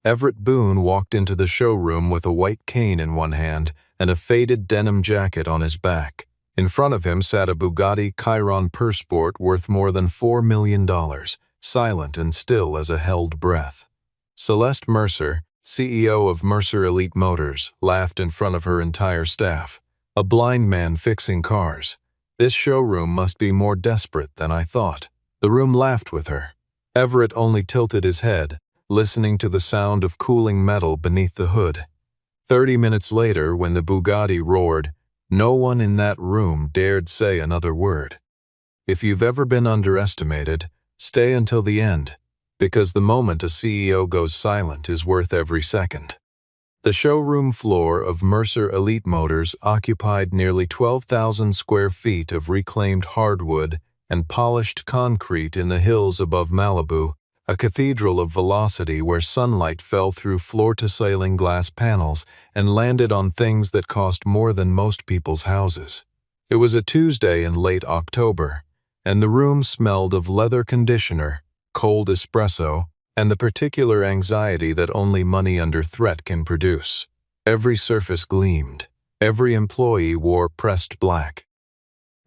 Everett Boone walked into the showroom with a white cane in one hand and a faded denim jacket on his back. In front of him sat a Bugatti Chiron Persport worth more than $4 million, silent and still as a held breath. Celeste Mercer, CEO of Mercer Elite Motors, laughed in front of her entire staff. A blind man fixing cars. This showroom must be more desperate than I thought. The room laughed with her. Everett only tilted his head, listening to the sound of cooling metal beneath the hood. 30 minutes later, when the Bugatti roared, no one in that room dared say another word. If you've ever been underestimated, stay until the end, because the moment a CEO goes silent is worth every second. The showroom floor of Mercer Elite Motors occupied nearly 12,000 square feet of reclaimed hardwood and polished concrete in the hills above Malibu, a cathedral of velocity where sunlight fell through floor-to-ceiling glass panels and landed on things that cost more than most people's houses. It was a Tuesday in late October, and the room smelled of leather conditioner, cold espresso, and the particular anxiety that only money under threat can produce. Every surface gleamed. Every employee wore pressed black.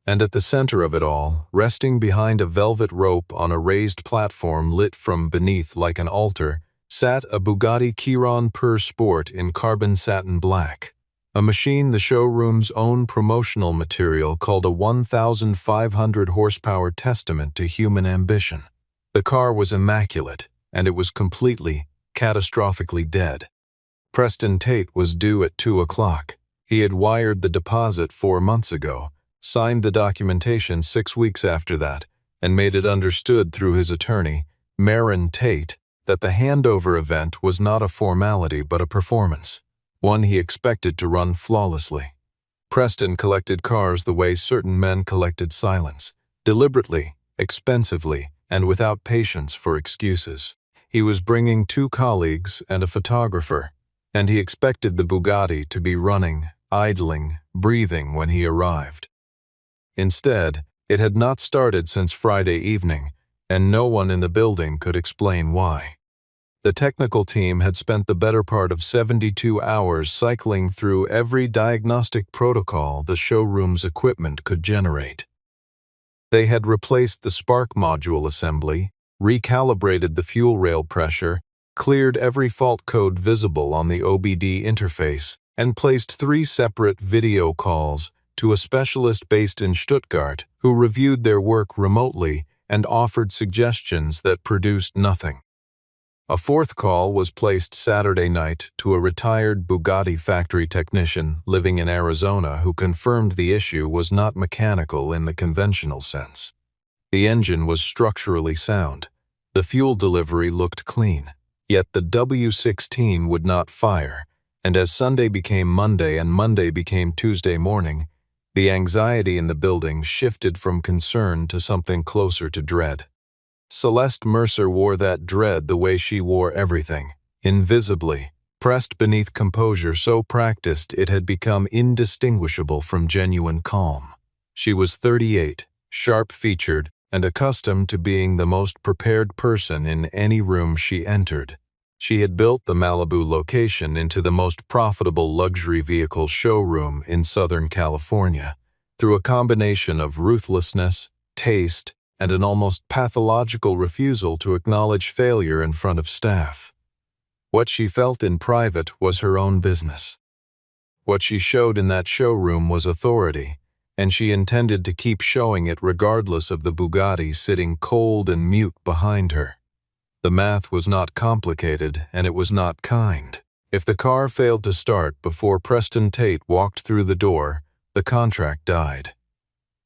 And at the center of it all, resting behind a velvet rope on a raised platform lit from beneath like an altar, sat a Bugatti Chiron Persport in carbon satin black, a machine the showroom's own promotional material called a 1,500 horsepower testament to human ambition. The car was immaculate, and it was completely, catastrophically dead. Preston Tate was due at 2 o'clock. He had wired the deposit 4 months ago, signed the documentation 6 weeks after that, and made it understood through his attorney, Marin Tate, that the handover event was not a formality but a performance, one he expected to run flawlessly. Preston collected cars the way certain men collected silence, deliberately, expensively, and without patience for excuses. He was bringing 2 colleagues and a photographer, and he expected the Bugatti to be running, idling, breathing when he arrived. Instead, it had not started since Friday evening, and no one in the building could explain why. The technical team had spent the better part of 72 hours cycling through every diagnostic protocol the showroom's equipment could generate. They had replaced the spark module assembly, recalibrated the fuel rail pressure, cleared every fault code visible on the OBD interface, and placed 3 separate video calls to a specialist based in Stuttgart who reviewed their work remotely and offered suggestions that produced nothing. A 4th call was placed Saturday night to a retired Bugatti factory technician living in Arizona who confirmed the issue was not mechanical in the conventional sense. The engine was structurally sound. The fuel delivery looked clean. Yet the W16 would not fire, and as Sunday became Monday and Monday became Tuesday morning, the anxiety in the building shifted from concern to something closer to dread. Celeste Mercer wore that dread the way she wore everything, invisibly, pressed beneath composure so practiced it had become indistinguishable from genuine calm. She was 38, sharp-featured, and accustomed to being the most prepared person in any room she entered. She had built the Malibu location into the most profitable luxury vehicle showroom in Southern California, through a combination of ruthlessness, taste, and an almost pathological refusal to acknowledge failure in front of staff. What she felt in private was her own business. What she showed in that showroom was authority, and she intended to keep showing it regardless of the Bugatti sitting cold and mute behind her. The math was not complicated, and it was not kind. If the car failed to start before Preston Tate walked through the door, the contract died.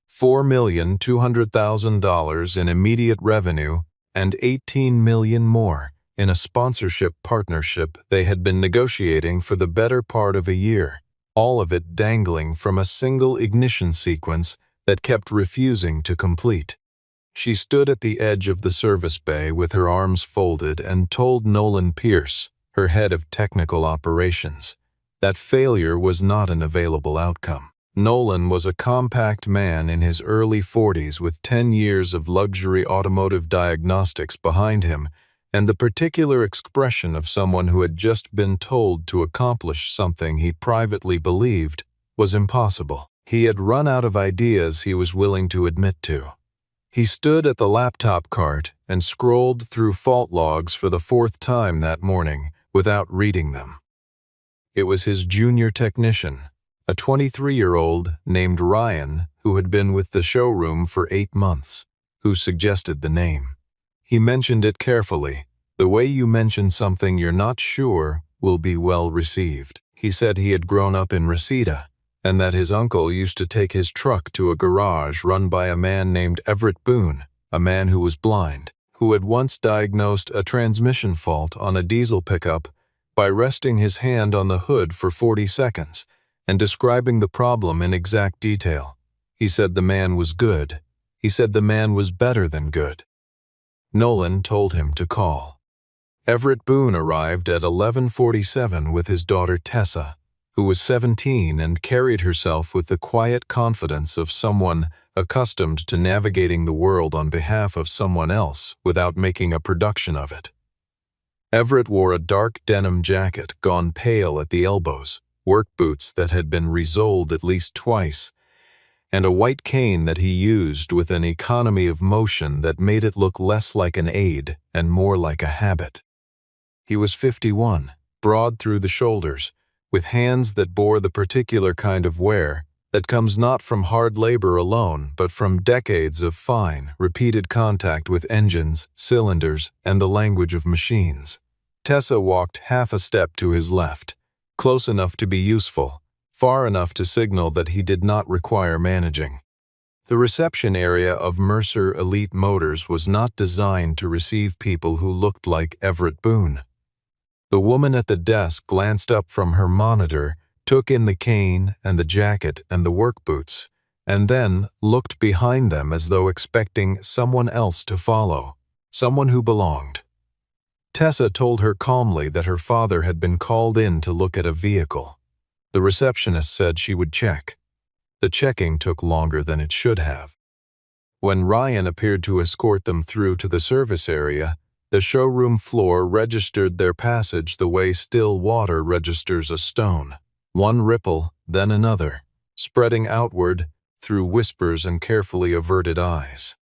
$4,200,000 in immediate revenue and $18 million more in a sponsorship partnership they had been negotiating for the better part of a year, all of it dangling from a single ignition sequence that kept refusing to complete. She stood at the edge of the service bay with her arms folded and told Nolan Pierce, her head of technical operations, that failure was not an available outcome. Nolan was a compact man in his early 40s with 10 years of luxury automotive diagnostics behind him and the particular expression of someone who had just been told to accomplish something he privately believed was impossible. He had run out of ideas he was willing to admit to. He stood at the laptop cart and scrolled through fault logs for the fourth time that morning without reading them. It was his junior technician, a 23-year-old named Ryan who had been with the showroom for 8 months, who suggested the name. He mentioned it carefully. The way you mention something you're not sure will be well received. He said he had grown up in Reseda, and that his uncle used to take his truck to a garage run by a man named Everett Boone, a man who was blind, who had once diagnosed a transmission fault on a diesel pickup by resting his hand on the hood for 40 seconds and describing the problem in exact detail. He said the man was good. He said the man was better than good. Nolan told him to call. Everett Boone arrived at 11:47 with his daughter Tessa, who was 17 and carried herself with the quiet confidence of someone accustomed to navigating the world on behalf of someone else without making a production of it. Everett wore a dark denim jacket gone pale at the elbows, work boots that had been resoled at least twice, and a white cane that he used with an economy of motion that made it look less like an aid and more like a habit. He was 51, broad through the shoulders, with hands that bore the particular kind of wear that comes not from hard labor alone but from decades of fine, repeated contact with engines, cylinders, and the language of machines. Tessa walked half a step to his left, close enough to be useful, far enough to signal that he did not require managing. The reception area of Mercer Elite Motors was not designed to receive people who looked like Everett Boone. The woman at the desk glanced up from her monitor, took in the cane and the jacket and the work boots, and then looked behind them as though expecting someone else to follow, someone who belonged. Tessa told her calmly that her father had been called in to look at a vehicle. The receptionist said she would check. The checking took longer than it should have. When Ryan appeared to escort them through to the service area, the showroom floor registered their passage the way still water registers a stone, one ripple, then another, spreading outward through whispers and carefully averted eyes.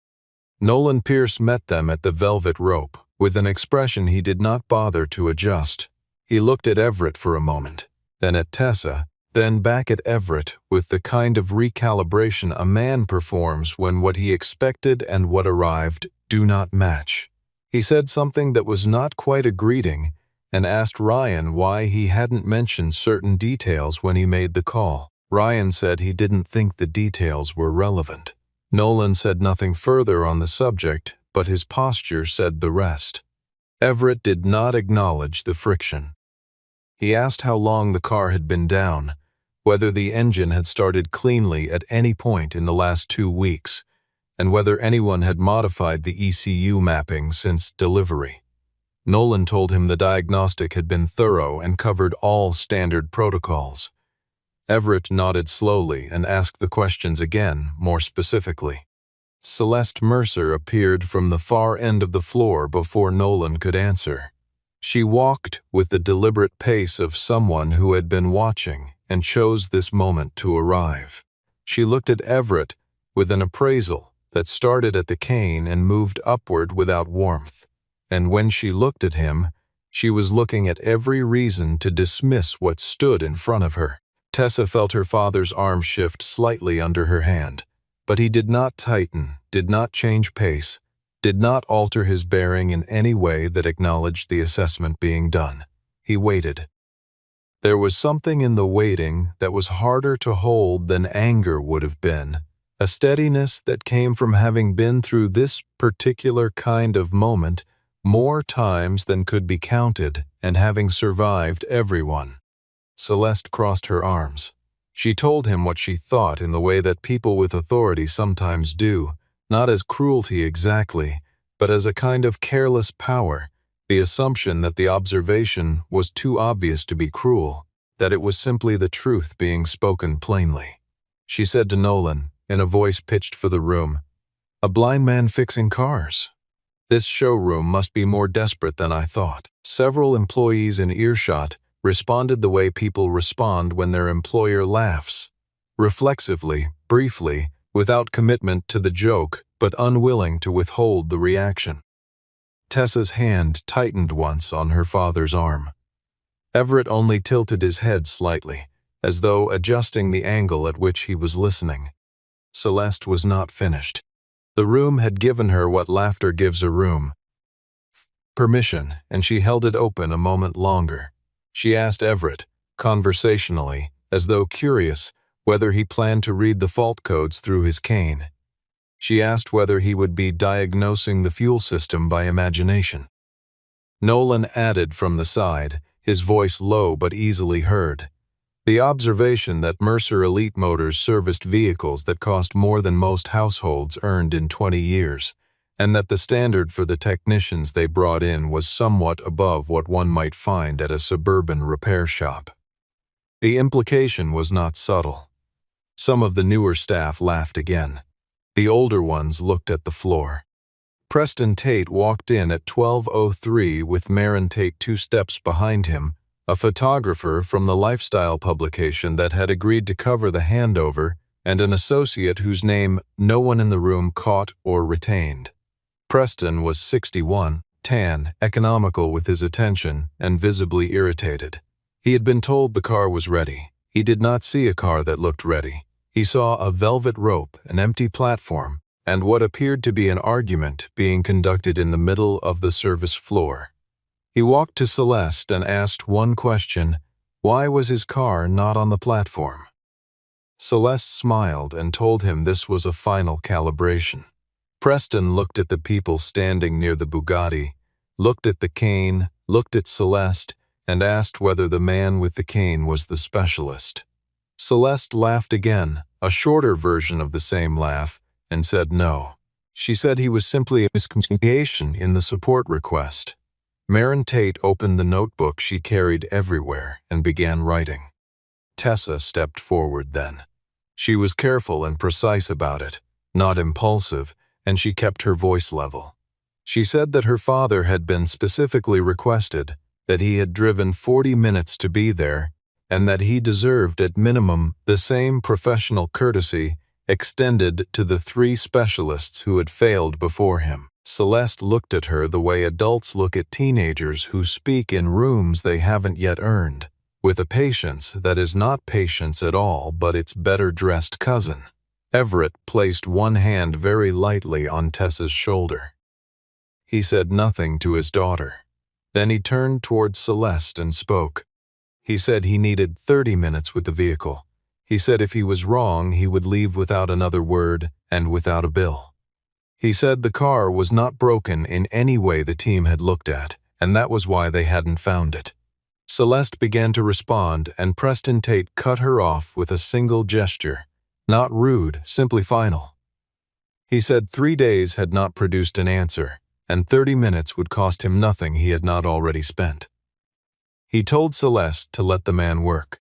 Nolan Pierce met them at the velvet rope, with an expression he did not bother to adjust. He looked at Everett for a moment, then at Tessa, then back at Everett with the kind of recalibration a man performs when what he expected and what arrived do not match. He said something that was not quite a greeting and asked Ryan why he hadn't mentioned certain details when he made the call. Ryan said he didn't think the details were relevant. Nolan said nothing further on the subject, but his posture said the rest. Everett did not acknowledge the friction. He asked how long the car had been down, whether the engine had started cleanly at any point in the last 2 weeks, and whether anyone had modified the ECU mapping since delivery. Nolan told him the diagnostic had been thorough and covered all standard protocols. Everett nodded slowly and asked the questions again, more specifically. Celeste Mercer appeared from the far end of the floor before Nolan could answer. She walked with the deliberate pace of someone who had been watching and chose this moment to arrive. She looked at Everett with an appraisal that started at the cane and moved upward without warmth. And when she looked at him, she was looking at every reason to dismiss what stood in front of her. Tessa felt her father's arm shift slightly under her hand, but he did not tighten, did not change pace, did not alter his bearing in any way that acknowledged the assessment being done. He waited. There was something in the waiting that was harder to hold than anger would have been, a steadiness that came from having been through this particular kind of moment more times than could be counted and having survived everyone. Celeste crossed her arms. She told him what she thought in the way that people with authority sometimes do, not as cruelty exactly, but as a kind of careless power, the assumption that the observation was too obvious to be cruel, that it was simply the truth being spoken plainly. She said to Nolan, in a voice pitched for the room, "A blind man fixing cars." This showroom must be more desperate than I thought. Several employees in earshot responded the way people respond when their employer laughs. Reflexively, briefly, without commitment to the joke, but unwilling to withhold the reaction. Tessa's hand tightened once on her father's arm. Everett only tilted his head slightly, as though adjusting the angle at which he was listening. Celeste was not finished. The room had given her what laughter gives a room. Permission, and she held it open a moment longer. She asked Everett, conversationally, as though curious, whether he planned to read the fault codes through his cane. She asked whether he would be diagnosing the fuel system by imagination. Nolan added from the side, his voice low but easily heard. The observation that Mercer Elite Motors serviced vehicles that cost more than most households earned in 20 years, and that the standard for the technicians they brought in was somewhat above what one might find at a suburban repair shop. The implication was not subtle. Some of the newer staff laughed again. The older ones looked at the floor. Preston Tate walked in at 12:03 with Marin Tate 2 steps behind him, a photographer from the lifestyle publication that had agreed to cover the handover, and an associate whose name no one in the room caught or retained. Preston was 61, tan, economical with his attention, and visibly irritated. He had been told the car was ready. He did not see a car that looked ready. He saw a velvet rope, an empty platform, and what appeared to be an argument being conducted in the middle of the service floor. He walked to Celeste and asked one question: why was his car not on the platform? Celeste smiled and told him this was a final calibration. Preston looked at the people standing near the Bugatti, looked at the cane, looked at Celeste, and asked whether the man with the cane was the specialist. Celeste laughed again, a shorter version of the same laugh, and said no. She said he was simply a miscommunication in the support request. Marin Tate opened the notebook she carried everywhere and began writing. Tessa stepped forward then. She was careful and precise about it, not impulsive, and she kept her voice level. She said that her father had been specifically requested, that he had driven 40 minutes to be there, and that he deserved at minimum the same professional courtesy extended to the 3 specialists who had failed before him. Celeste looked at her the way adults look at teenagers who speak in rooms they haven't yet earned, with a patience that is not patience at all but its better-dressed cousin. Everett placed one hand very lightly on Tessa's shoulder. He said nothing to his daughter. Then he turned towards Celeste and spoke. He said he needed 30 minutes with the vehicle. He said if he was wrong, he would leave without another word and without a bill. He said the car was not broken in any way the team had looked at, and that was why they hadn't found it. Celeste began to respond, and Preston Tate cut her off with a single gesture. Not rude, simply final. He said 3 days had not produced an answer, and 30 minutes would cost him nothing he had not already spent. He told Celeste to let the man work.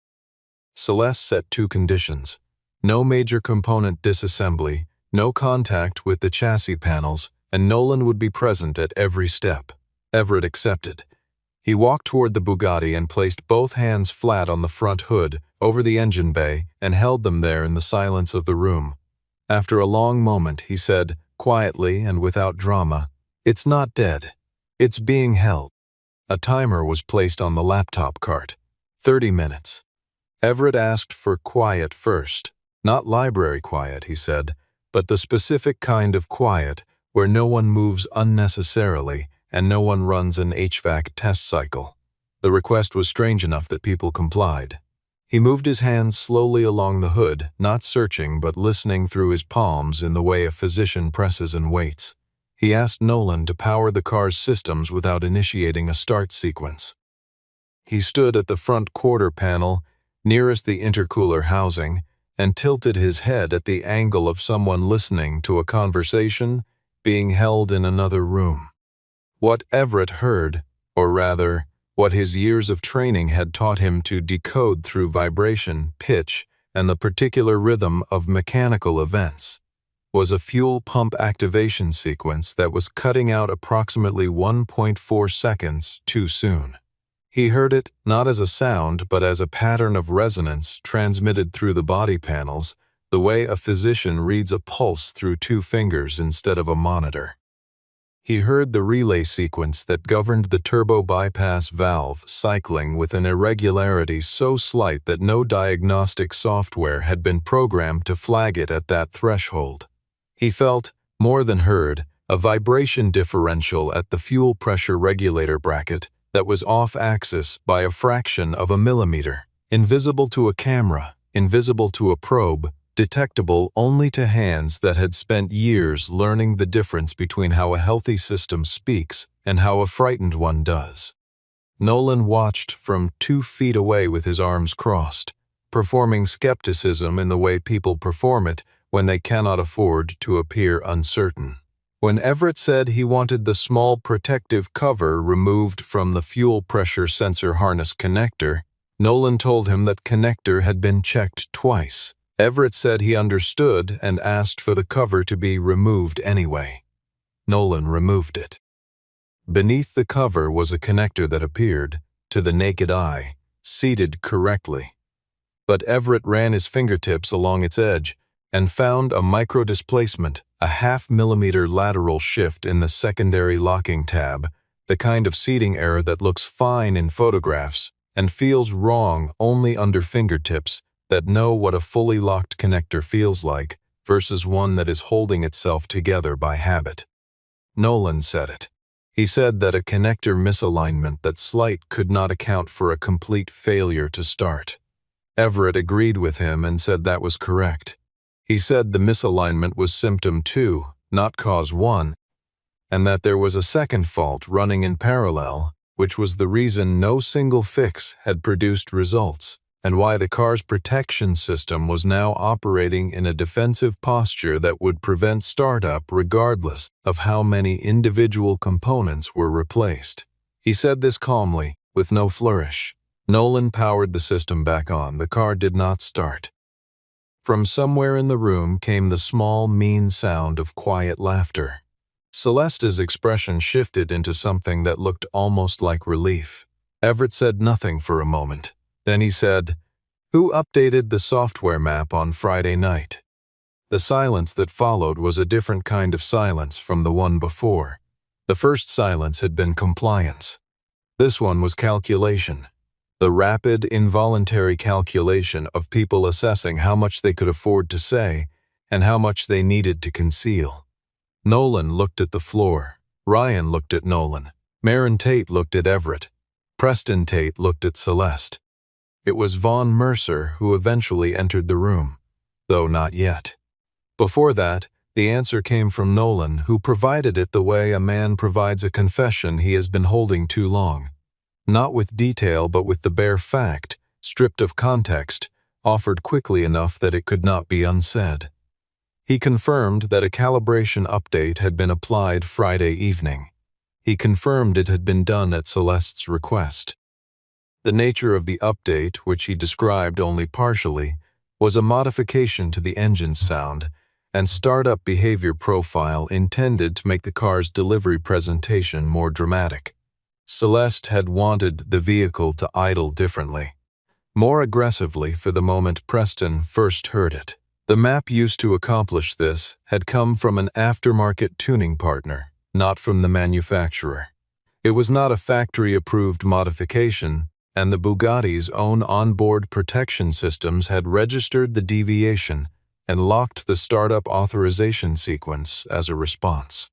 Celeste set 2 conditions: no major component disassembly, no contact with the chassis panels, and Nolan would be present at every step. Everett accepted. He walked toward the Bugatti and placed both hands flat on the front hood, over the engine bay, and held them there in the silence of the room. After a long moment, he said, quietly and without drama, "It's not dead. It's being held." A timer was placed on the laptop cart. 30 minutes. Everett asked for quiet first. Not library quiet, he said, but the specific kind of quiet where no one moves unnecessarily and no one runs an HVAC test cycle. The request was strange enough that people complied. He moved his hands slowly along the hood, not searching but listening through his palms in the way a physician presses and waits. He asked Nolan to power the car's systems without initiating a start sequence. He stood at the front quarter panel, nearest the intercooler housing, and tilted his head at the angle of someone listening to a conversation being held in another room. What Everett heard, or rather, what his years of training had taught him to decode through vibration, pitch, and the particular rhythm of mechanical events, was a fuel pump activation sequence that was cutting out approximately 1.4 seconds too soon. He heard it not as a sound but as a pattern of resonance transmitted through the body panels, the way a physician reads a pulse through 2 fingers instead of a monitor. He heard the relay sequence that governed the turbo bypass valve cycling with an irregularity so slight that no diagnostic software had been programmed to flag it at that threshold. He felt, more than heard, a vibration differential at the fuel pressure regulator bracket that was off-axis by a fraction of a millimeter, invisible to a camera, invisible to a probe, detectable only to hands that had spent years learning the difference between how a healthy system speaks and how a frightened one does. Nolan watched from 2 feet away with his arms crossed, performing skepticism in the way people perform it when they cannot afford to appear uncertain. When Everett said he wanted the small protective cover removed from the fuel pressure sensor harness connector, Nolan told him that connector had been checked twice. Everett said he understood and asked for the cover to be removed anyway. Nolan removed it. Beneath the cover was a connector that appeared, to the naked eye, seated correctly. But Everett ran his fingertips along its edge and found a micro-displacement, a half-millimeter lateral shift in the secondary locking tab, the kind of seating error that looks fine in photographs and feels wrong only under fingertips that know what a fully locked connector feels like versus one that is holding itself together by habit. Nolan said it. He said that a connector misalignment that slight could not account for a complete failure to start. Everett agreed with him and said that was correct. He said the misalignment was symptom 2, not cause 1, and that there was a second fault running in parallel, which was the reason no single fix had produced results, and why the car's protection system was now operating in a defensive posture that would prevent startup regardless of how many individual components were replaced. He said this calmly, with no flourish. Nolan powered the system back on. The car did not start. From somewhere in the room came the small, mean sound of quiet laughter. Celeste's expression shifted into something that looked almost like relief. Everett said nothing for a moment. Then he said, "Who updated the software map on Friday night?" The silence that followed was a different kind of silence from the one before. The first silence had been compliance. This one was calculation. The rapid, involuntary calculation of people assessing how much they could afford to say and how much they needed to conceal. Nolan looked at the floor. Ryan looked at Nolan. Marin Tate looked at Everett. Preston Tate looked at Celeste. It was Vaughn Mercer who eventually entered the room, though not yet. Before that, the answer came from Nolan, who provided it the way a man provides a confession he has been holding too long. Not with detail, but with the bare fact, stripped of context, offered quickly enough that it could not be unsaid. He confirmed that a calibration update had been applied Friday evening. He confirmed it had been done at Celeste's request. The nature of the update, which he described only partially, was a modification to the engine's sound and startup behavior profile intended to make the car's delivery presentation more dramatic. Celeste had wanted the vehicle to idle differently, more aggressively for the moment Preston first heard it. The map used to accomplish this had come from an aftermarket tuning partner, not from the manufacturer. It was not a factory-approved modification, and the Bugatti's own onboard protection systems had registered the deviation and locked the startup authorization sequence as a response.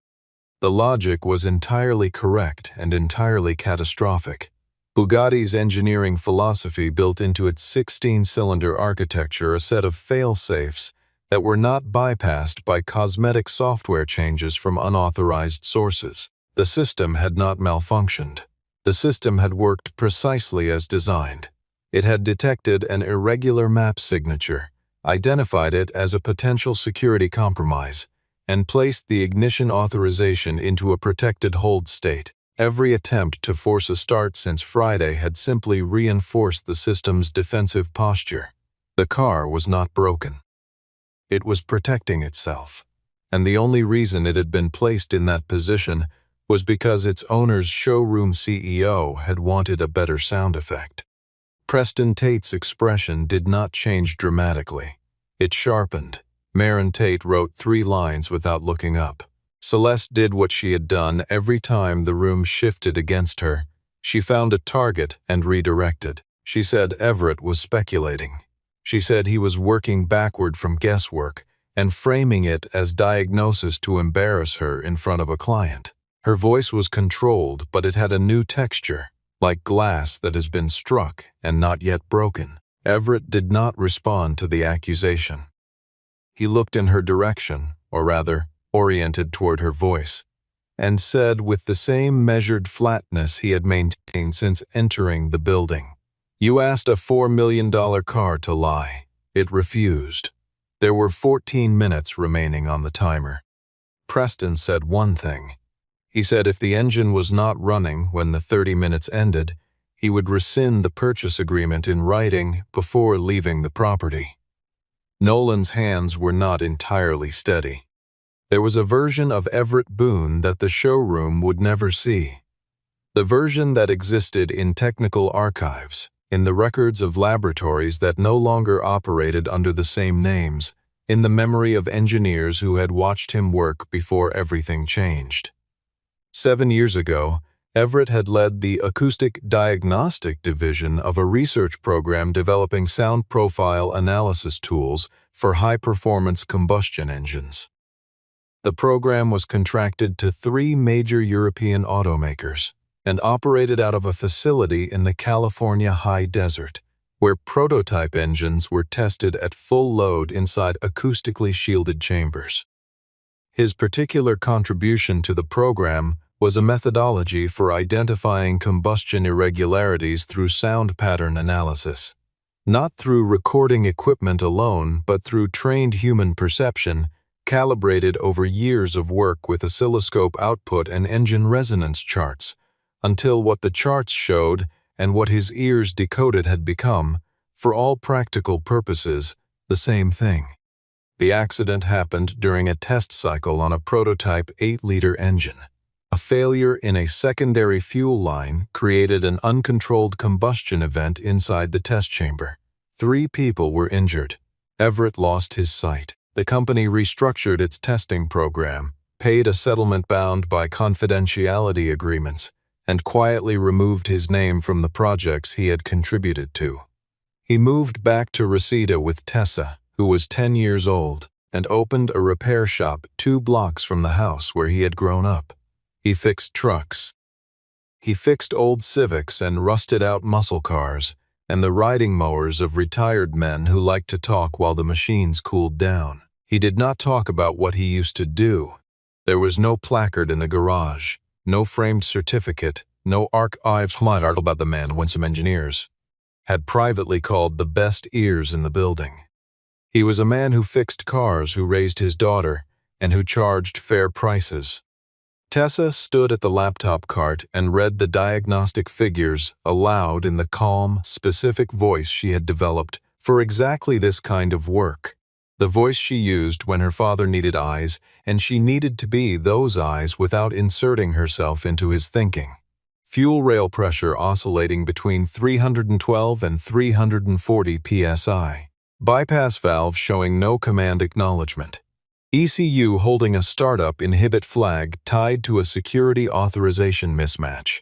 The logic was entirely correct and entirely catastrophic. Bugatti's engineering philosophy built into its 16-cylinder architecture a set of fail-safes that were not bypassed by cosmetic software changes from unauthorized sources. The system had not malfunctioned. The system had worked precisely as designed. It had detected an irregular map signature, identified it as a potential security compromise, and placed the ignition authorization into a protected hold state. Every attempt to force a start since Friday had simply reinforced the system's defensive posture. The car was not broken. It was protecting itself. and the only reason it had been placed in that position was because its owner's showroom CEO had wanted a better sound effect. Preston Tate's expression did not change dramatically. It sharpened. Marin Tate wrote 3 lines without looking up. Celeste did what she had done every time the room shifted against her. She found a target and redirected. She said Everett was speculating. She said he was working backward from guesswork and framing it as diagnosis to embarrass her in front of a client. Her voice was controlled, but it had a new texture, like glass that has been struck and not yet broken. Everett did not respond to the accusation. He looked in her direction, or rather, oriented toward her voice, and said with the same measured flatness he had maintained since entering the building, "You asked a $4 million car to lie. It refused." There were 14 minutes remaining on the timer. Preston said one thing. He said if the engine was not running when the 30 minutes ended, he would rescind the purchase agreement in writing before leaving the property. Nolan's hands were not entirely steady. There was a version of Everett Boone that the showroom would never see. The version that existed in technical archives, in the records of laboratories that no longer operated under the same names, in the memory of engineers who had watched him work before everything changed. 7 years ago, Everett had led the acoustic diagnostic division of a research program developing sound profile analysis tools for high-performance combustion engines. The program was contracted to 3 major European automakers and operated out of a facility in the California high desert, where prototype engines were tested at full load inside acoustically shielded chambers. His particular contribution to the program was a methodology for identifying combustion irregularities through sound pattern analysis. Not through recording equipment alone, but through trained human perception, calibrated over years of work with oscilloscope output and engine resonance charts, until what the charts showed and what his ears decoded had become, for all practical purposes, the same thing. The accident happened during a test cycle on a prototype 8-liter engine. A failure in a secondary fuel line created an uncontrolled combustion event inside the test chamber. 3 people were injured. Everett lost his sight. The company restructured its testing program, paid a settlement bound by confidentiality agreements, and quietly removed his name from the projects he had contributed to. He moved back to Reseda with Tessa, who was 10 years old, and opened a repair shop 2 blocks from the house where he had grown up. He fixed trucks. He fixed old Civics and rusted-out muscle cars, and the riding mowers of retired men who liked to talk while the machines cooled down. He did not talk about what he used to do. There was no placard in the garage, no framed certificate, no archives about the man when some engineers had privately called the best ears in the building. He was a man who fixed cars, who raised his daughter, and who charged fair prices. Tessa stood at the laptop cart and read the diagnostic figures aloud in the calm, specific voice she had developed for exactly this kind of work. The voice she used when her father needed eyes, and she needed to be those eyes without inserting herself into his thinking. Fuel rail pressure oscillating between 312 and 340 psi. Bypass valve showing no command acknowledgement. ECU holding a startup inhibit flag tied to a security authorization mismatch.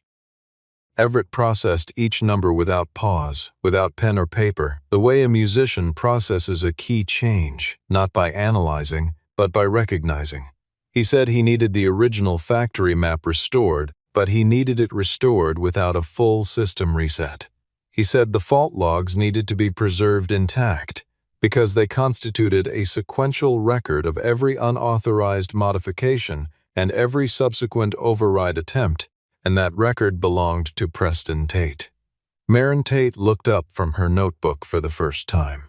Everett processed each number without pause, without pen or paper, the way a musician processes a key change, not by analyzing, but by recognizing. He said he needed the original factory map restored, but he needed it restored without a full system reset. He said the fault logs needed to be preserved intact, because they constituted a sequential record of every unauthorized modification and every subsequent override attempt, and that record belonged to Preston Tate. Marin Tate looked up from her notebook for the first time.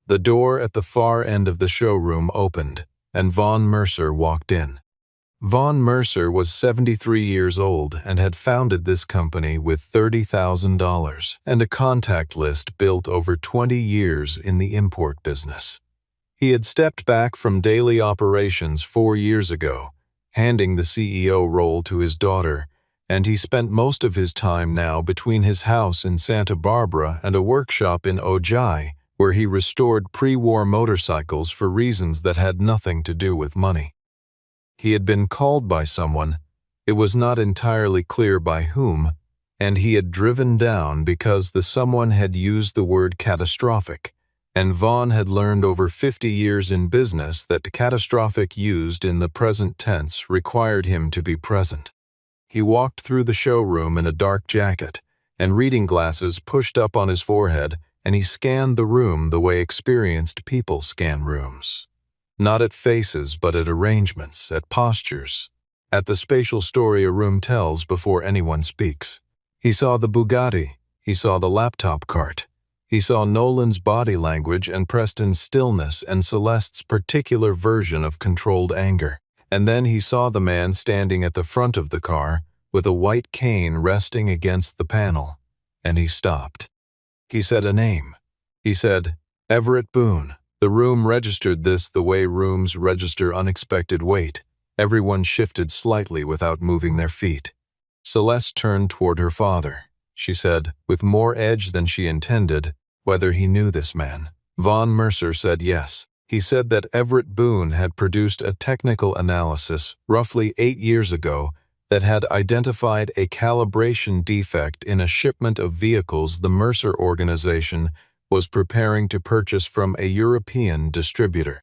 The door at the far end of the showroom opened, and Vaughn Mercer walked in. Vaughn Mercer was 73 years old and had founded this company with $30,000 and a contact list built over 20 years in the import business. He had stepped back from daily operations 4 years ago, handing the CEO role to his daughter, and he spent most of his time now between his house in Santa Barbara and a workshop in Ojai, where he restored pre-war motorcycles for reasons that had nothing to do with money. He had been called by someone, it was not entirely clear by whom, and he had driven down because the someone had used the word catastrophic, and Vaughn had learned over 50 years in business that catastrophic used in the present tense required him to be present. He walked through the showroom in a dark jacket and reading glasses pushed up on his forehead, and he scanned the room the way experienced people scan rooms. Not at faces, but at arrangements, at postures, at the spatial story a room tells before anyone speaks. He saw the Bugatti, he saw the laptop cart, he saw Nolan's body language and Preston's stillness and Celeste's particular version of controlled anger. And then he saw the man standing at the front of the car with a white cane resting against the panel, and he stopped. He said a name. He said, Everett Boone. The room registered this the way rooms register unexpected weight. Everyone shifted slightly without moving their feet. Celeste turned toward her father. She said, with more edge than she intended, whether he knew this man. Von Mercer said yes. He said that Everett Boone had produced a technical analysis roughly 8 years ago that had identified a calibration defect in a shipment of vehicles the Mercer organization was preparing to purchase from a European distributor.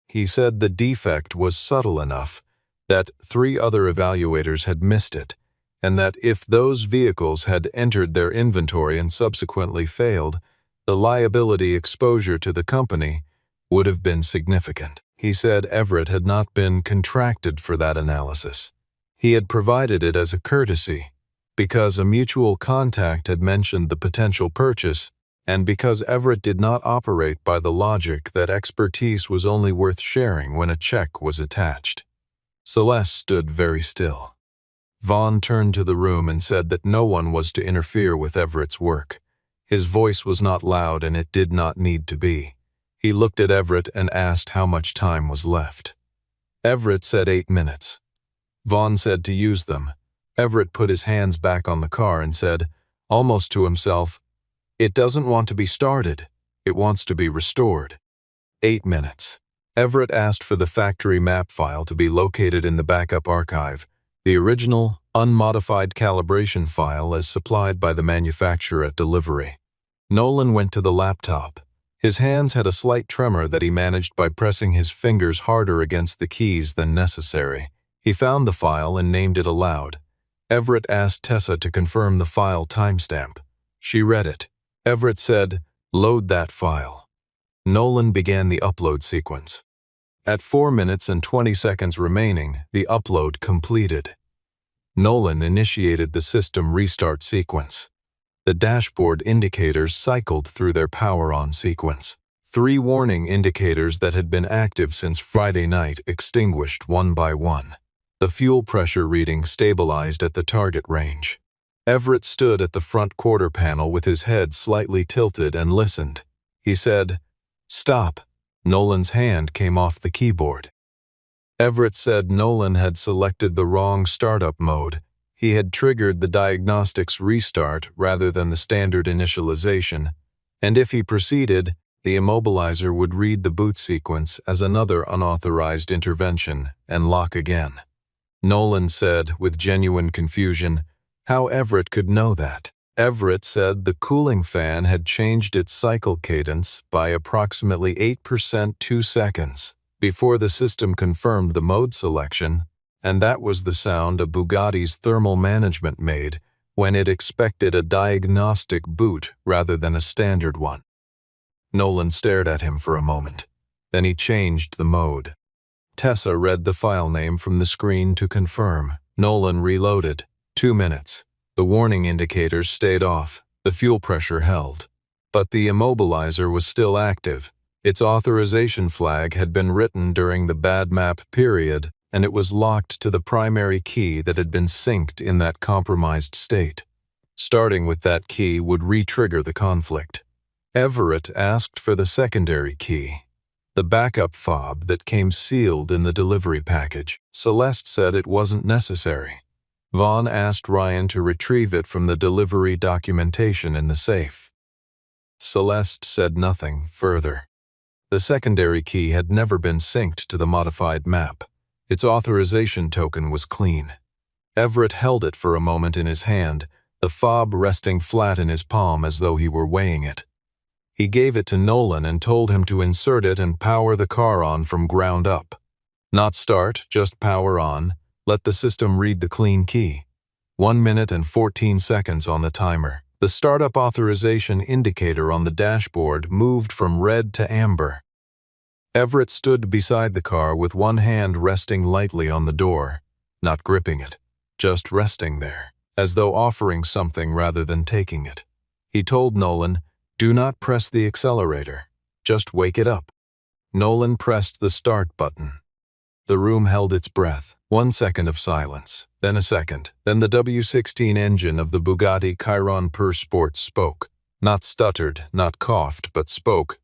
He said the defect was subtle enough that 3 other evaluators had missed it, and that if those vehicles had entered their inventory and subsequently failed, the liability exposure to the company would have been significant. He said Everett had not been contracted for that analysis. He had provided it as a courtesy, because a mutual contact had mentioned the potential purchase, and because Everett did not operate by the logic that expertise was only worth sharing when a check was attached. Celeste stood very still. Vaughn turned to the room and said that no one was to interfere with Everett's work. His voice was not loud and it did not need to be. He looked at Everett and asked how much time was left. Everett said 8 minutes. Vaughn said to use them. Everett put his hands back on the car and said, almost to himself, "It doesn't want to be started. It wants to be restored." 8 minutes. Everett asked for the factory map file to be located in the backup archive, the original, unmodified calibration file as supplied by the manufacturer at delivery. Nolan went to the laptop. His hands had a slight tremor that he managed by pressing his fingers harder against the keys than necessary. He found the file and named it aloud. Everett asked Tessa to confirm the file timestamp. She read it. Everett said, "Load that file." Nolan began the upload sequence. At 4 minutes and 20 seconds remaining, the upload completed. Nolan initiated the system restart sequence. The dashboard indicators cycled through their power-on sequence. 3 warning indicators that had been active since Friday night extinguished one by one. The fuel pressure reading stabilized at the target range. Everett stood at the front quarter panel with his head slightly tilted and listened. He said, "Stop." Nolan's hand came off the keyboard. Everett said Nolan had selected the wrong startup mode. He had triggered the diagnostics restart rather than the standard initialization, and if he proceeded, the immobilizer would read the boot sequence as another unauthorized intervention and lock again. Nolan said, with genuine confusion, how Everett could know that. Everett said the cooling fan had changed its cycle cadence by approximately 8% 2 seconds before the system confirmed the mode selection, and that was the sound a Bugatti's thermal management made when it expected a diagnostic boot rather than a standard one. Nolan stared at him for a moment. Then he changed the mode. Tessa read the file name from the screen to confirm. Nolan reloaded. 2 minutes. The warning indicators stayed off. The fuel pressure held. But the immobilizer was still active. Its authorization flag had been written during the bad map period, and it was locked to the primary key that had been synced in that compromised state. Starting with that key would re-trigger the conflict. Everett asked for the secondary key. the backup fob that came sealed in the delivery package. Celeste said it wasn't necessary. Vaughn asked Ryan to retrieve it from the delivery documentation in the safe. Celeste said nothing further. The secondary key had never been synced to the modified map. Its authorization token was clean. Everett held it for a moment in his hand, the fob resting flat in his palm as though he were weighing it. He gave it to Nolan and told him to insert it and power the car on from ground up. Not start, just power on. Let the system read the clean key. 1 minute and 14 seconds on the timer. The startup authorization indicator on the dashboard moved from red to amber. Everett stood beside the car with one hand resting lightly on the door, not gripping it, just resting there, as though offering something rather than taking it. He told Nolan, "Do not press the accelerator. Just wake it up." Nolan pressed the start button. The room held its breath. 1 second of silence, then a second. Then the W16 engine of the Bugatti Chiron Pur Sport spoke. Not stuttered, not coughed, but spoke.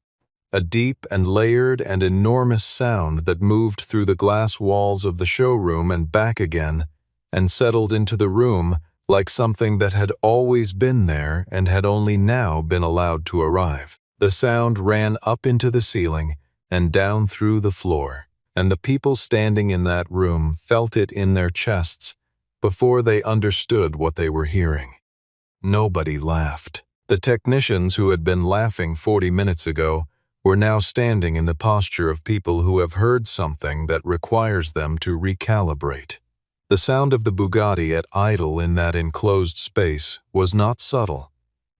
A deep and layered and enormous sound that moved through the glass walls of the showroom and back again, and settled into the room like something that had always been there and had only now been allowed to arrive. The sound ran up into the ceiling and down through the floor, and the people standing in that room felt it in their chests before they understood what they were hearing. Nobody laughed. The technicians who had been laughing 40 minutes ago were now standing in the posture of people who have heard something that requires them to recalibrate. The sound of the Bugatti at idle in that enclosed space was not subtle.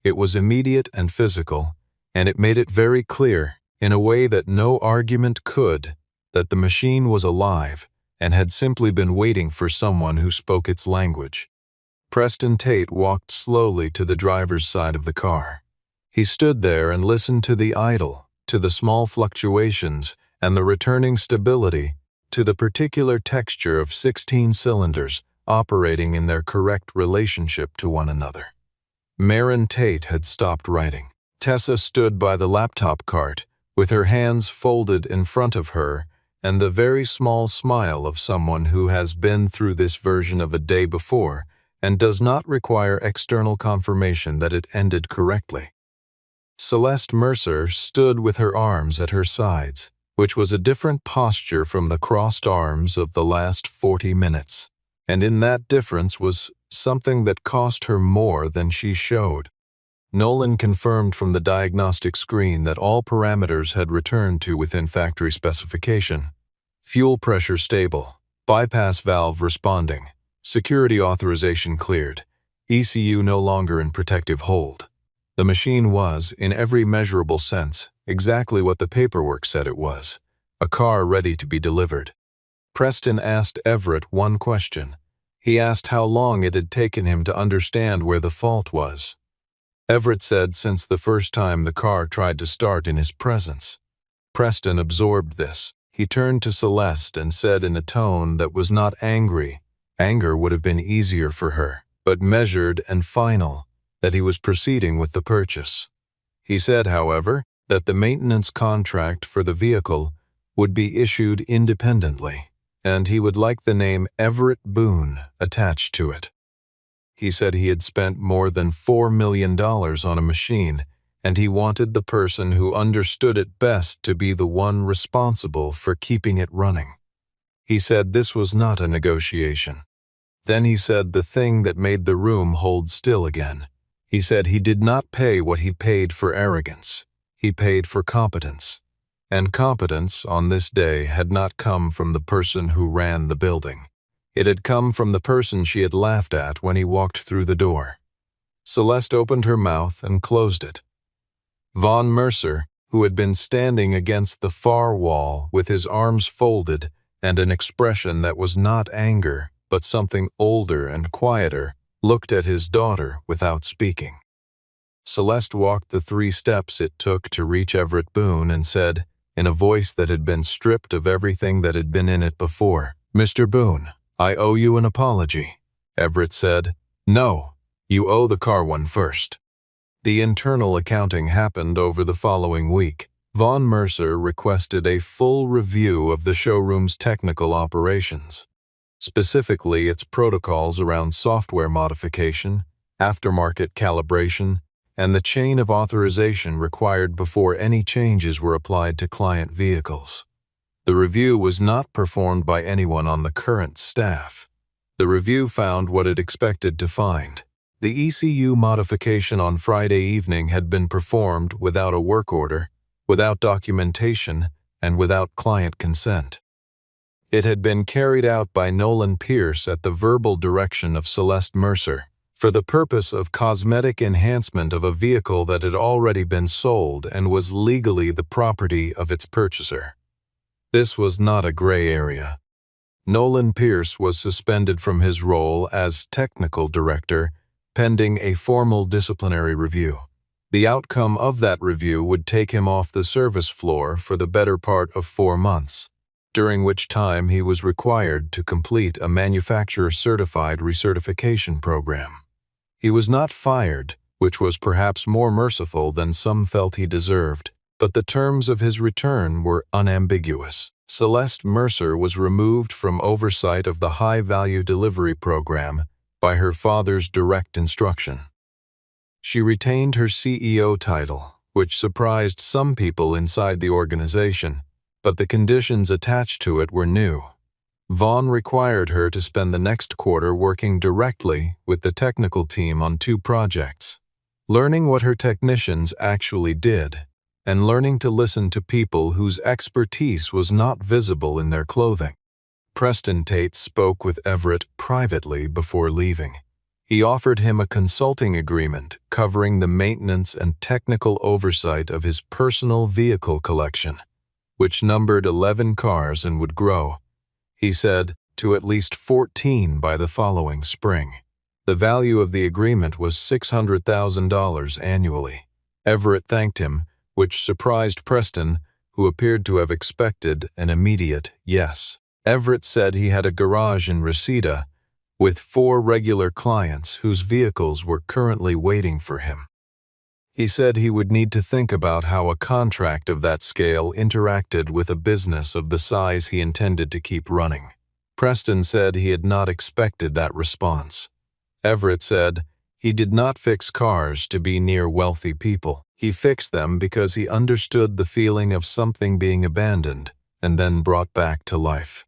It was immediate and physical, and it made it very clear, in a way that no argument could, that the machine was alive and had simply been waiting for someone who spoke its language. Preston Tate walked slowly to the driver's side of the car. He stood there and listened to the idle, to the small fluctuations and the returning stability, to the particular texture of 16 cylinders operating in their correct relationship to one another. Marin Tate had stopped writing. Tessa stood by the laptop cart, with her hands folded in front of her and the very small smile of someone who has been through this version of a day before and does not require external confirmation that it ended correctly. Celeste Mercer stood with her arms at her sides, which was a different posture from the crossed arms of the last 40 minutes, and in that difference was something that cost her more than she showed. Nolan confirmed from the diagnostic screen that all parameters had returned to within factory specification. Fuel pressure stable, bypass valve responding, security authorization cleared, ECU no longer in protective hold. The machine was, in every measurable sense, exactly what the paperwork said it was, a car ready to be delivered. Preston asked Everett one question. He asked how long it had taken him to understand where the fault was. Everett said since the first time the car tried to start in his presence. Preston absorbed this. He turned to Celeste and said in a tone that was not angry, anger would have been easier for her, but measured and final, that he was proceeding with the purchase. He said, however, that the maintenance contract for the vehicle would be issued independently, and he would like the name Everett Boone attached to it. He said he had spent more than $4 million on a machine, and he wanted the person who understood it best to be the one responsible for keeping it running. He said this was not a negotiation. Then he said the thing that made the room hold still again. He said he did not pay what he paid for arrogance. He paid for competence. And competence on this day had not come from the person who ran the building. It had come from the person she had laughed at when he walked through the door. Celeste opened her mouth and closed it. Von Mercer, who had been standing against the far wall with his arms folded and an expression that was not anger but something older and quieter, looked at his daughter without speaking. Celeste walked the 3 steps it took to reach Everett Boone and said, in a voice that had been stripped of everything that had been in it before, "Mr. Boone, I owe you an apology." Everett said, "No, you owe the car one first." The internal accounting happened over the following week. Von Mercer requested a full review of the showroom's technical operations, specifically its protocols around software modification, aftermarket calibration, and the chain of authorization required before any changes were applied to client vehicles. The review was not performed by anyone on the current staff. The review found what it expected to find. The ECU modification on Friday evening had been performed without a work order, without documentation, and without client consent. It had been carried out by Nolan Pierce at the verbal direction of Celeste Mercer, for the purpose of cosmetic enhancement of a vehicle that had already been sold and was legally the property of its purchaser. This was not a gray area. Nolan Pierce was suspended from his role as technical director, pending a formal disciplinary review. The outcome of that review would take him off the service floor for the better part of 4 months, during which time he was required to complete a manufacturer-certified recertification program. He was not fired, which was perhaps more merciful than some felt he deserved, but the terms of his return were unambiguous. Celeste Mercer was removed from oversight of the high-value delivery program by her father's direct instruction. She retained her CEO title, which surprised some people inside the organization, but the conditions attached to it were new. Vaughn required her to spend the next quarter working directly with the technical team on 2 projects, learning what her technicians actually did, and learning to listen to people whose expertise was not visible in their clothing. Preston Tate spoke with Everett privately before leaving. He offered him a consulting agreement covering the maintenance and technical oversight of his personal vehicle collection, which numbered 11 cars and would grow, he said, to at least 14 by the following spring. The value of the agreement was $600,000 annually. Everett thanked him, which surprised Preston, who appeared to have expected an immediate yes. Everett said he had a garage in Reseda with 4 regular clients whose vehicles were currently waiting for him. He said he would need to think about how a contract of that scale interacted with a business of the size he intended to keep running. Preston said he had not expected that response. Everett said he did not fix cars to be near wealthy people. He fixed them because he understood the feeling of something being abandoned and then brought back to life.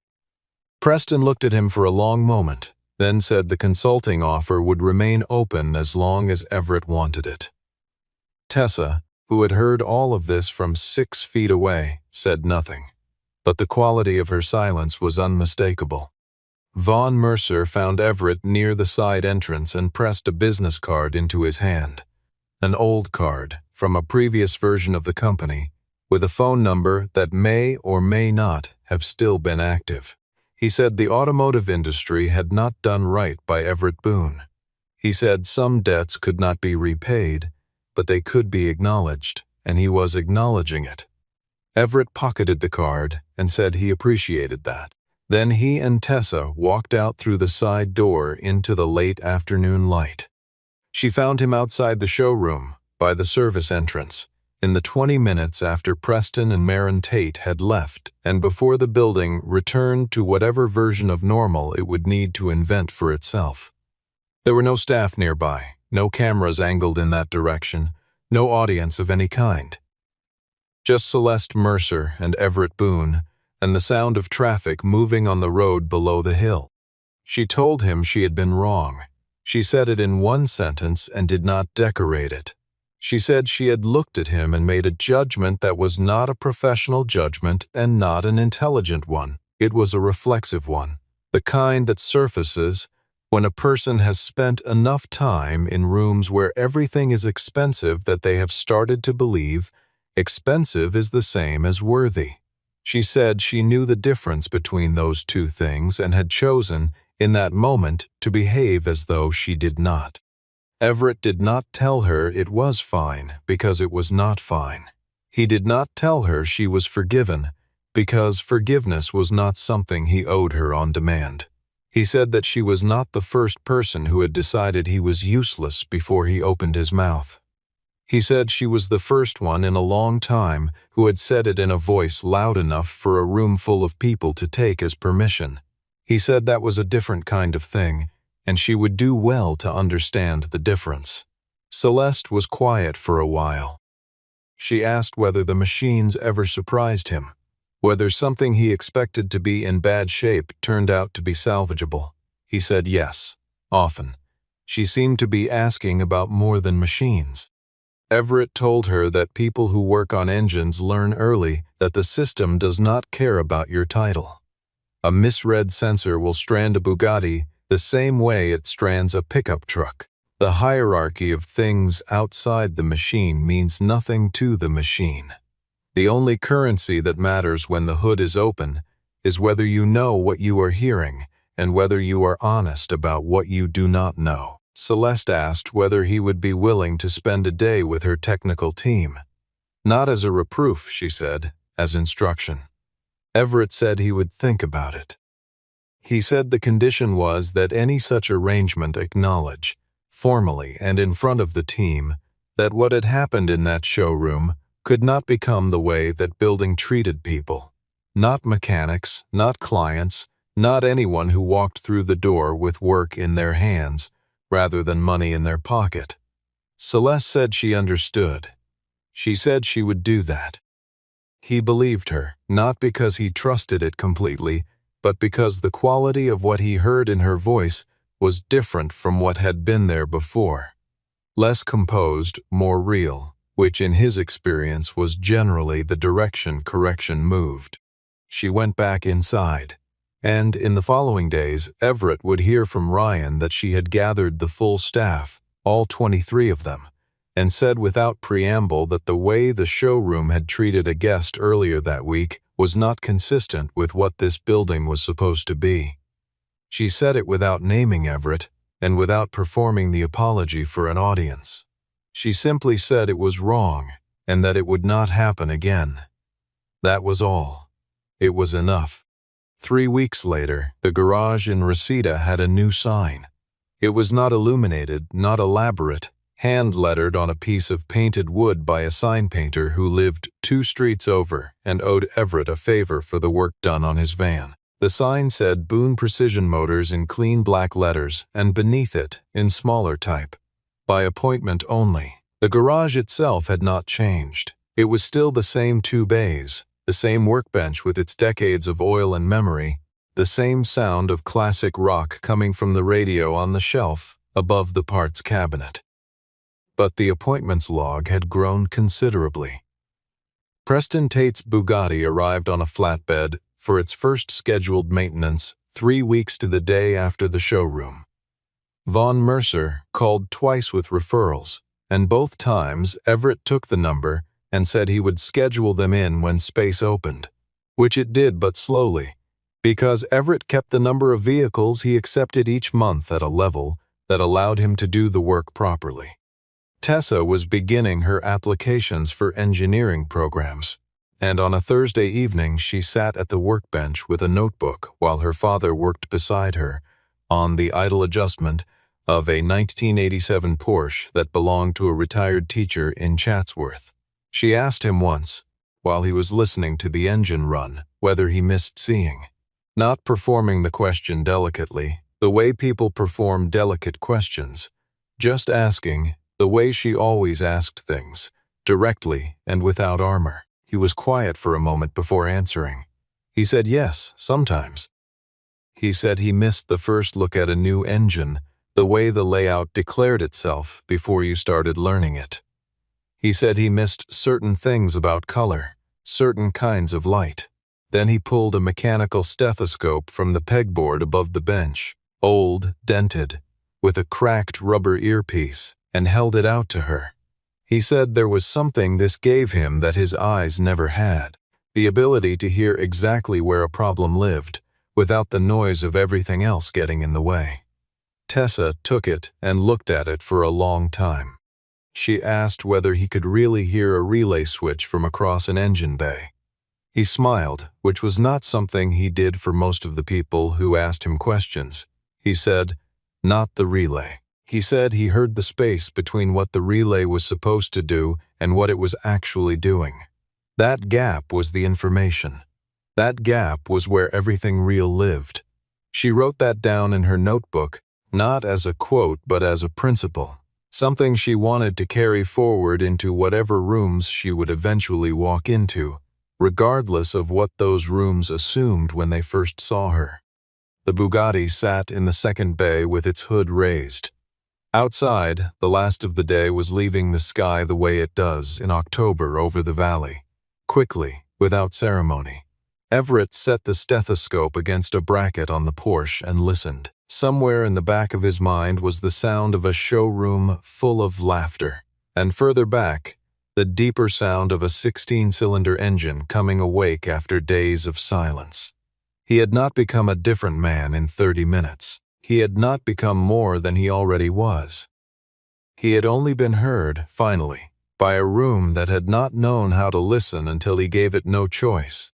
Preston looked at him for a long moment, then said the consulting offer would remain open as long as Everett wanted it. Tessa, who had heard all of this from 6 feet away, said nothing, but the quality of her silence was unmistakable. Von Mercer found Everett near the side entrance and pressed a business card into his hand, an old card from a previous version of the company, with a phone number that may or may not have still been active. He said the automotive industry had not done right by Everett Boone. He said some debts could not be repaid, but they could be acknowledged, and he was acknowledging it. Everett pocketed the card and said he appreciated that. Then he and Tessa walked out through the side door into the late afternoon light. She found him outside the showroom, by the service entrance, in the 20 minutes after Preston and Marin Tate had left and before the building returned to whatever version of normal it would need to invent for itself. There were no staff nearby, no cameras angled in that direction, no audience of any kind. Just Celeste Mercer and Everett Boone, and the sound of traffic moving on the road below the hill. She told him she had been wrong. She said it in one sentence and did not decorate it. She said she had looked at him and made a judgment that was not a professional judgment and not an intelligent one. It was a reflexive one, the kind that surfaces when a person has spent enough time in rooms where everything is expensive that they have started to believe expensive is the same as worthy. She said she knew the difference between those 2 things and had chosen, in that moment, to behave as though she did not. Everett did not tell her it was fine because it was not fine. He did not tell her she was forgiven because forgiveness was not something he owed her on demand. He said that she was not the first person who had decided he was useless before he opened his mouth. He said she was the first one in a long time who had said it in a voice loud enough for a room full of people to take as permission. He said that was a different kind of thing, and she would do well to understand the difference. Celeste was quiet for a while. She asked whether the machines ever surprised him, whether something he expected to be in bad shape turned out to be salvageable. He said yes, often. She seemed to be asking about more than machines. Everett told her that people who work on engines learn early that the system does not care about your title. A misread sensor will strand a Bugatti the same way it strands a pickup truck. The hierarchy of things outside the machine means nothing to the machine. The only currency that matters when the hood is open is whether you know what you are hearing and whether you are honest about what you do not know. Celeste asked whether he would be willing to spend a day with her technical team. Not as a reproof, she said, as instruction. Everett said he would think about it. He said the condition was that any such arrangement acknowledge, formally and in front of the team, that what had happened in that showroom could not become the way that building treated people. Not mechanics, not clients, not anyone who walked through the door with work in their hands, rather than money in their pocket. Celeste said she understood. She said she would do that. He believed her, not because he trusted it completely, but because the quality of what he heard in her voice was different from what had been there before. Less composed, more real, which in his experience was generally the direction correction moved. She went back inside. And in the following days, Everett would hear from Ryan that she had gathered the full staff, all 23 of them, and said without preamble that the way the showroom had treated a guest earlier that week was not consistent with what this building was supposed to be. She said it without naming Everett and without performing the apology for an audience. She simply said it was wrong and that it would not happen again. That was all. It was enough. 3 weeks later, the garage in Reseda had a new sign. It was not illuminated, not elaborate, hand-lettered on a piece of painted wood by a sign painter who lived 2 streets over and owed Everett a favor for the work done on his van. The sign said Boone Precision Motors in clean black letters, and beneath it, in smaller type, by appointment only. The garage itself had not changed. It was still the same 2 bays, the same workbench with its decades of oil and memory, the same sound of classic rock coming from the radio on the shelf above the parts cabinet. But the appointments log had grown considerably. Preston Tate's Bugatti arrived on a flatbed for its first scheduled maintenance 3 weeks to the day after the showroom. Von Mercer called twice with referrals, and both times Everett took the number and said he would schedule them in when space opened, which it did but slowly, because Everett kept the number of vehicles he accepted each month at a level that allowed him to do the work properly. Tessa was beginning her applications for engineering programs, and on a Thursday evening she sat at the workbench with a notebook while her father worked beside her on the idle adjustment of a 1987 Porsche that belonged to a retired teacher in Chatsworth. She asked him once, while he was listening to the engine run, whether he missed seeing. Not performing the question delicately, the way people perform delicate questions, just asking, the way she always asked things, directly and without armor. He was quiet for a moment before answering. He said yes, sometimes. He said he missed the first look at a new engine, the way the layout declared itself before you started learning it. He said he missed certain things about color, certain kinds of light. Then he pulled a mechanical stethoscope from the pegboard above the bench, old, dented, with a cracked rubber earpiece, and held it out to her. He said there was something this gave him that his eyes never had, the ability to hear exactly where a problem lived, without the noise of everything else getting in the way. Tessa took it and looked at it for a long time. She asked whether he could really hear a relay switch from across an engine bay. He smiled, which was not something he did for most of the people who asked him questions. He said, "Not the relay." He said he heard the space between what the relay was supposed to do and what it was actually doing. That gap was the information. That gap was where everything real lived. She wrote that down in her notebook, not as a quote but as a principle, something she wanted to carry forward into whatever rooms she would eventually walk into, regardless of what those rooms assumed when they first saw her. The Bugatti sat in the second bay with its hood raised. Outside, the last of the day was leaving the sky the way it does in October over the valley, quickly, without ceremony. Everett set the stethoscope against a bracket on the Porsche and listened. Somewhere in the back of his mind was the sound of a showroom full of laughter, and further back, the deeper sound of a 16-cylinder engine coming awake after days of silence. He had not become a different man in 30 minutes. He had not become more than he already was. He had only been heard, finally, by a room that had not known how to listen until he gave it no choice.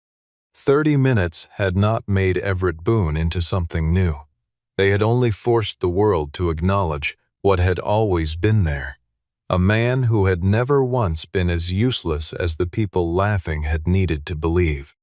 30 minutes had not made Everett Boone into something new. They had only forced the world to acknowledge what had always been there. A man who had never once been as useless as the people laughing had needed to believe.